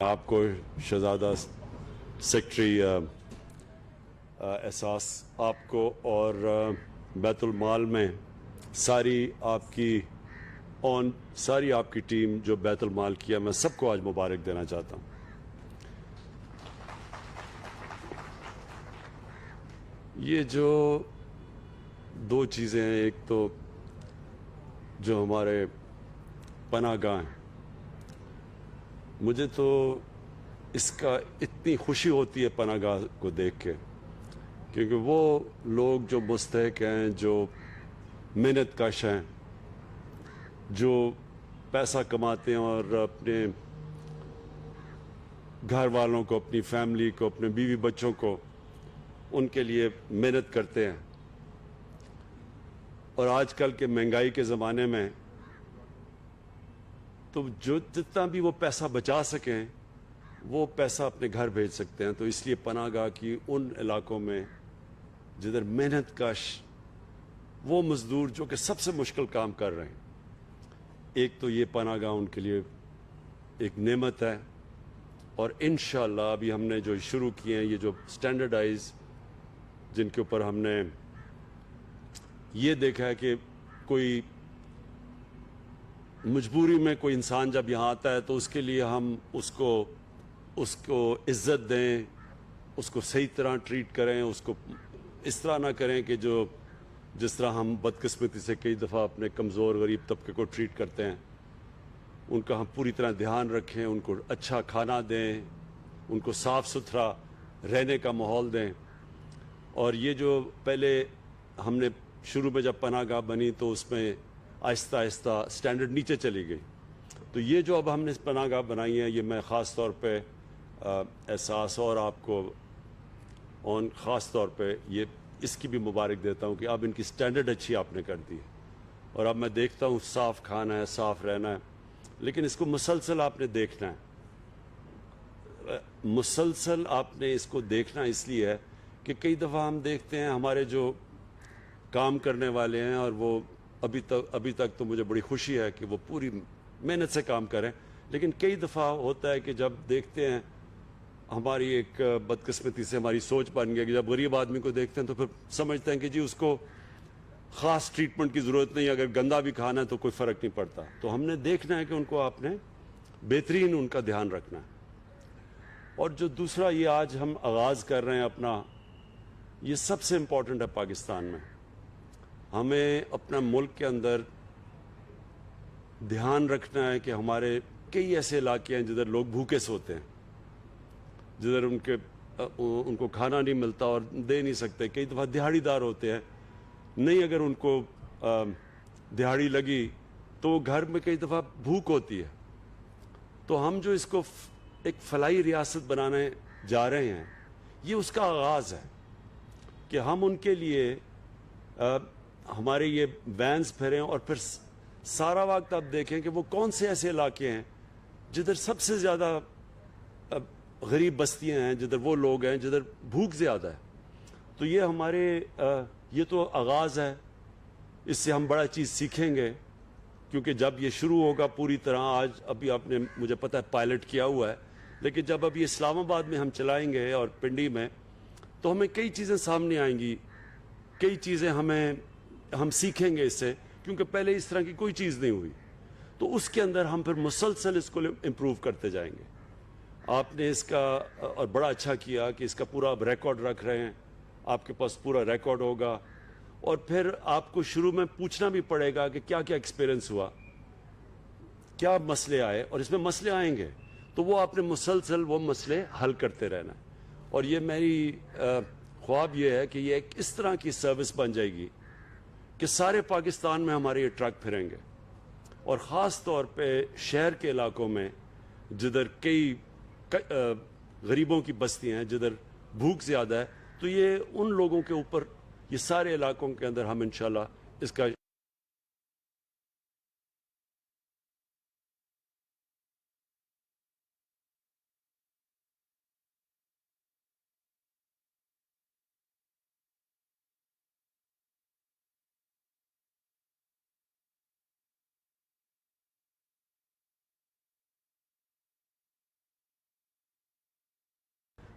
آپ کو شہزادہ سیکٹری احساس آپ کو اور بیت المال میں ساری آپ کی ٹیم جو بیت المال کیا، میں سب کو آج مبارک دینا چاہتا ہوں۔ یہ جو دو چیزیں ہیں، ایک تو جو ہمارے پناہ گاہ ہیں، مجھے تو اس کا اتنی خوشی ہوتی ہے پناہ گاہ کو دیکھ کے، کیونکہ وہ لوگ جو مستحق ہیں، جو محنت کش ہیں، جو پیسہ کماتے ہیں اور اپنے گھر والوں کو، اپنی فیملی کو، اپنے بیوی بچوں کو، ان کے لیے محنت کرتے ہیں، اور آج کل کے مہنگائی کے زمانے میں تو جتنا بھی وہ پیسہ بچا سکیں وہ پیسہ اپنے گھر بھیج سکتے ہیں۔ تو اس لیے پناہ گاہ کی ان علاقوں میں جدھر محنت کش وہ مزدور جو کہ سب سے مشکل کام کر رہے ہیں، ایک تو یہ پناہ گاہ ان کے لیے ایک نعمت ہے، اور انشاءاللہ ابھی ہم نے جو شروع کیے ہیں، یہ جو سٹینڈرڈائز جن کے اوپر ہم نے یہ دیکھا ہے کہ کوئی مجبوری میں کوئی انسان جب یہاں آتا ہے تو اس کے لیے ہم اس کو عزت دیں، اس کو صحیح طرح ٹریٹ کریں، اس کو اس طرح نہ کریں کہ جس طرح ہم بدقسمتی سے کئی دفعہ اپنے کمزور غریب طبقے کو ٹریٹ کرتے ہیں۔ ان کا ہم پوری طرح دھیان رکھیں، ان کو اچھا کھانا دیں، ان کو صاف ستھرا رہنے کا ماحول دیں۔ اور یہ جو پہلے ہم نے شروع میں جب پناہ گاہ بنی تو اس میں آہستہ آہستہ سٹینڈرڈ نیچے چلی گئی، تو یہ جو اب ہم نے پناہ گاہ بنائی ہیں، یہ میں خاص طور پہ احساس اور آپ کو خاص طور پہ اس کی بھی مبارک دیتا ہوں کہ اب ان کی سٹینڈرڈ اچھی آپ نے کر دی ہے، اور اب میں دیکھتا ہوں صاف کھانا ہے، صاف رہنا ہے، لیکن اس کو مسلسل آپ نے دیکھنا ہے، مسلسل آپ نے اس کو دیکھنا اس لیے ہے کہ کئی دفعہ ہم دیکھتے ہیں ہمارے جو کام کرنے والے ہیں، اور وہ ابھی تک تو مجھے بڑی خوشی ہے کہ وہ پوری محنت سے کام کریں، لیکن کئی دفعہ ہوتا ہے کہ جب دیکھتے ہیں ہماری ایک بدقسمتی سے ہماری سوچ بن گیا کہ جب غریب آدمی کو دیکھتے ہیں تو پھر سمجھتے ہیں کہ جی اس کو خاص ٹریٹمنٹ کی ضرورت نہیں، اگر گندا بھی کھانا ہے تو کوئی فرق نہیں پڑتا۔ تو ہم نے دیکھنا ہے کہ ان کو آپ نے بہترین ان کا دھیان رکھنا ہے۔ اور جو دوسرا یہ آج ہم آغاز کر رہے ہیں اپنا، یہ سب سے امپورٹنٹ ہے پاکستان میں۔ ہمیں اپنا ملک کے اندر دھیان رکھنا ہے کہ ہمارے کئی ایسے علاقے ہیں جدھر لوگ بھوکے سوتے ہیں، جدھر ان کو کھانا نہیں ملتا اور دے نہیں سکتے، کئی دفعہ دہاڑی دار ہوتے ہیں، نہیں اگر ان کو دہاڑی لگی تو وہ گھر میں کئی دفعہ بھوک ہوتی ہے۔ تو ہم جو اس کو ایک فلاحی ریاست بنانے جا رہے ہیں، یہ اس کا آغاز ہے کہ ہم ان کے لیے ہمارے یہ وینز پھریں، اور پھر سارا وقت آپ دیکھیں کہ وہ کون سے ایسے علاقے ہیں جدھر سب سے زیادہ غریب بستیاں ہیں، جدھر وہ لوگ ہیں جدھر بھوک زیادہ ہے۔ تو یہ ہمارے یہ تو آغاز ہے، اس سے ہم بڑا چیز سیکھیں گے، کیونکہ جب یہ شروع ہوگا پوری طرح، ابھی آپ نے مجھے پتہ ہے پائلٹ کیا ہوا ہے، لیکن جب ابھی اسلام آباد میں ہم چلائیں گے اور پنڈی میں، تو ہمیں کئی چیزیں سامنے آئیں گی، کئی چیزیں ہم سیکھیں گے اس سے، کیونکہ پہلے اس طرح کی کوئی چیز نہیں ہوئی، تو اس کے اندر ہم پھر مسلسل اس کو امپروو کرتے جائیں گے۔ آپ نے اس کا اور بڑا اچھا کیا کہ اس کا پورا ریکارڈ رکھ رہے ہیں، آپ کے پاس پورا ریکارڈ ہوگا، اور پھر آپ کو شروع میں پوچھنا بھی پڑے گا کہ کیا کیا ایکسپیرنس ہوا، کیا مسئلے آئے، اور اس میں مسئلے آئیں گے تو وہ آپ نے مسلسل وہ مسئلے حل کرتے رہنا ہے۔ اور یہ میری خواب یہ ہے کہ یہ ایک اس طرح کی سروس بن جائے گی کہ سارے پاکستان میں ہمارے یہ ٹرک پھریں گے، اور خاص طور پہ شہر کے علاقوں میں جدھر کئی غریبوں کی بستیاں ہیں، جدھر بھوک زیادہ ہے، تو یہ ان لوگوں کے اوپر، یہ سارے علاقوں کے اندر ہم انشاءاللہ اس کا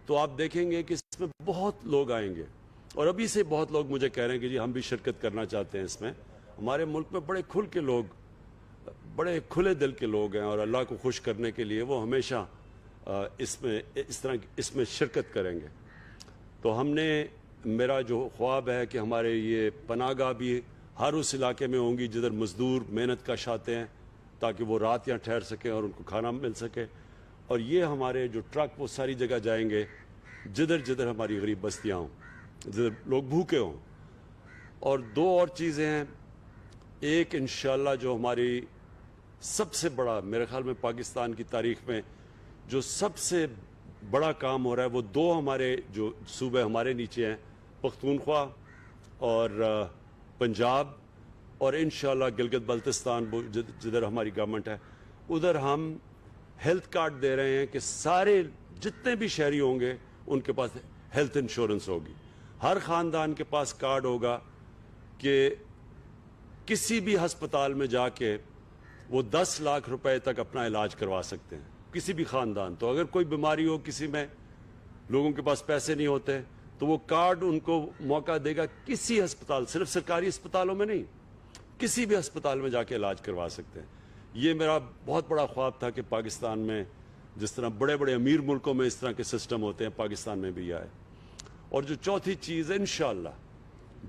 تو آپ دیکھیں گے کہ اس میں بہت لوگ آئیں گے، اور ابھی سے بہت لوگ مجھے کہہ رہے ہیں کہ جی ہم بھی شرکت کرنا چاہتے ہیں اس میں. ہمارے ملک میں بڑے کھل کے لوگ، بڑے کھلے دل کے لوگ ہیں، اور اللہ کو خوش کرنے کے لیے وہ ہمیشہ اس میں شرکت کریں گے. تو ہم نے، میرا جو خواب ہے کہ ہمارے یہ پناہ گاہ بھی ہر اس علاقے میں ہوں گی جدھر مزدور محنت کش آتے ہیں، تاکہ وہ رات یہاں ٹھہر سکیں اور ان کو کھانا مل سکے. اور یہ ہمارے جو ٹرک وہ ساری جگہ جائیں گے جدھر جدھر ہماری غریب بستیاں ہوں، جدھر لوگ بھوکے ہوں. اور دو اور چیزیں ہیں. ایک انشاءاللہ جو ہماری سب سے بڑا، میرے خیال میں پاکستان کی تاریخ میں جو سب سے بڑا کام ہو رہا ہے، وہ دو ہمارے جو صوبے ہمارے نیچے ہیں، پختونخوا اور پنجاب، اور انشاءاللہ گلگت بلتستان جدھر ہماری گورنمنٹ ہے، ادھر ہم ہیلتھ کارڈ دے رہے ہیں کہ سارے جتنے بھی شہری ہوں گے ان کے پاس ہیلتھ انشورنس ہوگی. ہر خاندان کے پاس کارڈ ہوگا کہ کسی بھی ہسپتال میں جا کے وہ 10 لاکھ روپے تک اپنا علاج کروا سکتے ہیں، کسی بھی خاندان. تو اگر کوئی بیماری ہو کسی میں، لوگوں کے پاس پیسے نہیں ہوتے، تو وہ کارڈ ان کو موقع دے گا کسی ہسپتال، صرف سرکاری ہسپتالوں میں نہیں، کسی بھی ہسپتال میں جا کے علاج کروا سکتے ہیں. یہ میرا بہت بڑا خواب تھا کہ پاکستان میں جس طرح بڑے بڑے امیر ملکوں میں اس طرح کے سسٹم ہوتے ہیں، پاکستان میں بھی آئے. اور جو چوتھی چیز انشاءاللہ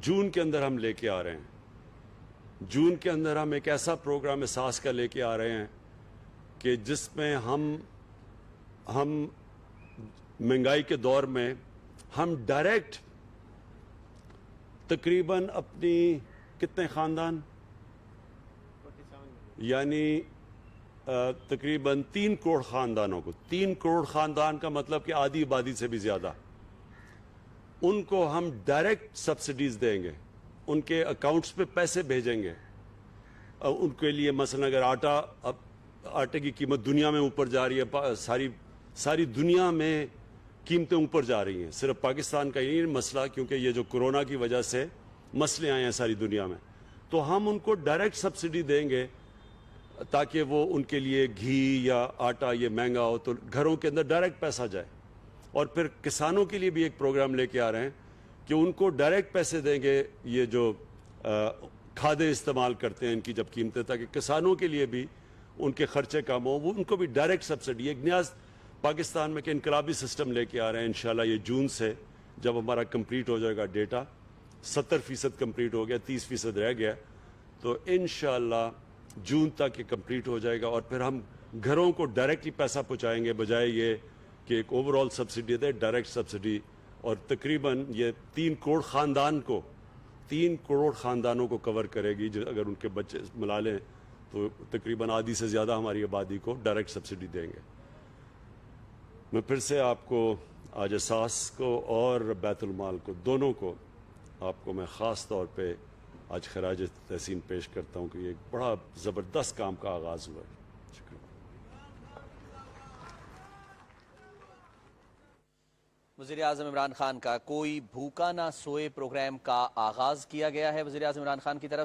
جون کے اندر ہم لے کے آ رہے ہیں، جون کے اندر ہم ایک ایسا پروگرام احساس کا لے کے آ رہے ہیں کہ جس میں ہم مہنگائی کے دور میں ہم ڈائریکٹ تقریباً اپنی کتنے خاندان، یعنی تقریباً 3 کروڑ خاندانوں کو، 3 کروڑ خاندان کا مطلب کہ آدھی آبادی سے بھی زیادہ، ان کو ہم ڈائریکٹ سبسڈیز دیں گے، ان کے اکاؤنٹس پہ پیسے بھیجیں گے. ان کے لیے مثلا اگر آٹے کی قیمت دنیا میں اوپر جا رہی ہے، ساری دنیا میں قیمتیں اوپر جا رہی ہیں، صرف پاکستان کا ہی نہیں مسئلہ، کیونکہ یہ جو کورونا کی وجہ سے مسئلے آئے ہیں ساری دنیا میں، تو ہم ان کو ڈائریکٹ سبسڈی دیں گے تاکہ وہ ان کے لیے گھی یا آٹا یہ مہنگا ہو تو گھروں کے اندر ڈائریکٹ پیسہ جائے. اور پھر کسانوں کے لیے بھی ایک پروگرام لے کے آ رہے ہیں کہ ان کو ڈائریکٹ پیسے دیں گے، یہ جو کھادیں استعمال کرتے ہیں ان کی جب قیمتیں، تاکہ کسانوں کے لیے بھی ان کے خرچے کم ہوں، وہ ان کو بھی ڈائریکٹ سبسڈی. ایک نیا پاکستان میں کہ انقلابی سسٹم لے کے آ رہے ہیں انشاءاللہ. یہ جون سے جب ہمارا کمپلیٹ ہو جائے گا ڈیٹا، 70% کمپلیٹ ہو گیا، 30% رہ گیا، تو انشاءاللہ جون تک یہ کمپلیٹ ہو جائے گا. اور پھر ہم گھروں کو ڈائریکٹلی پیسہ پہنچائیں گے، بجائے یہ کہ ایک اوور آل سبسڈی دے، ڈائریکٹ سبسڈی. اور تقریباً یہ 3 کروڑ خاندانوں کو کور کرے گی. اگر ان کے بچے ملا لیں تو تقریباً آدھی سے زیادہ ہماری آبادی کو ڈائریکٹ سبسڈی دیں گے. میں پھر سے آپ کو آج اساس کو اور بیت المال کو، دونوں کو، آپ کو میں خاص طور پہ آج خراج تحسین پیش کرتا ہوں کہ یہ ایک بڑا زبردست کام کا آغاز ہوا ہے. شکریہ. وزیراعظم عمران خان کا کوئی بھوکا نہ سوئے پروگرام کا آغاز کیا گیا ہے وزیراعظم عمران خان کی طرف